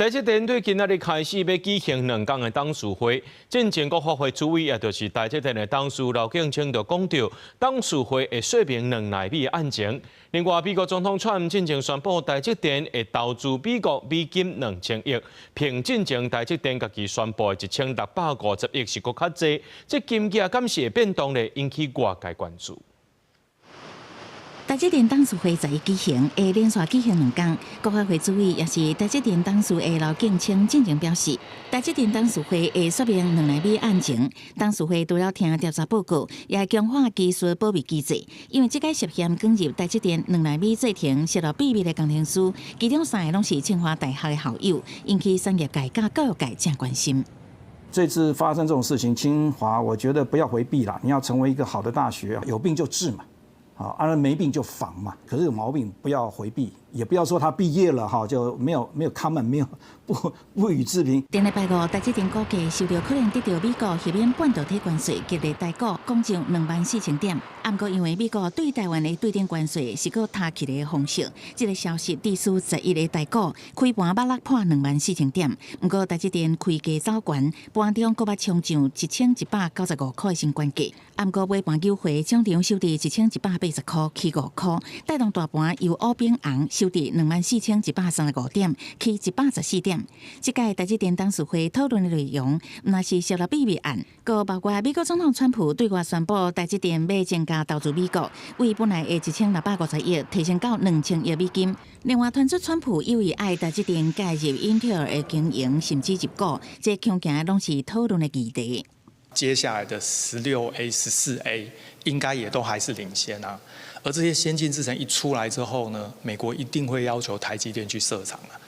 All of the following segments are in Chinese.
台积电对今仔日开始要举行2天的董事会，进前国发会主委也就是台积电的董事刘敬清就讲到，董事会会说明2奈米案情。另外，美国总统川普进前宣布台积电会投资美国美金2000亿，并进前台积电家己宣布的1650亿是搁较济，这金额敢是会变动咧，引起外界关注。 台积电董事会11举行，会连续举行2天。国发会主委也是台积电董事会刘敬清进前表示，台积电董事会会说明2奈米案情。董事会除了听调查报告，也会强化技术保密机制。因为这个涉嫌卷入台积电2奈米制程泄露秘密的工程师，其中3个拢是清华大学的校友，引起产业界甲教育界正关心。 这次发生这种事情，清华我觉得不要回避啦，你要成为一个好的大学，有病就治嘛。 啊，没病就防嘛。可是有毛病不要回避，也不要说他毕业了哈就没有 comment 没有不予置评。顶礼拜五，台积电股价受到可能得到美国协免半导体关税激励台股攻上24000点。不过因为美国对台湾的对顶关税是个他起的方式，这个消息致使11个台股开盘把破24000点。不过台积电开价走悬，盘中搁捌冲上1195块的新关价。不过尾盘收回涨停收伫1180块起5块，带动大盘由乌变红收伫24135点起114点。这届台积电董事会讨论的内容，那是泄露秘密案，佮包括美国总统川普对外宣布台积电要增加投资美国，为本来的1650亿提升到2000亿美金。另外传出川普有意爱台积电介入英特尔的经营，甚至入股，这恐惊拢是讨论的议题。 接下来的16A、14A 应该也都还是领先啊，而这些先进制程一出来之后呢，美国一定会要求台积电去设厂啊，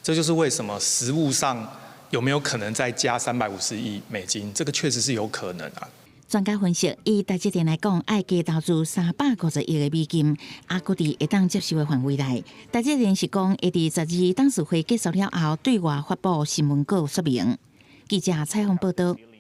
这就是为什么实务上有没有可能再加350亿美金，这个确实是有可能啊。 专家分析，以台积电来讲，爱加投资350亿的美金，还佫伫会当接受的范围内。台积电是讲会伫12董事会结束了后，对外发布新闻稿说明。记者采访报道。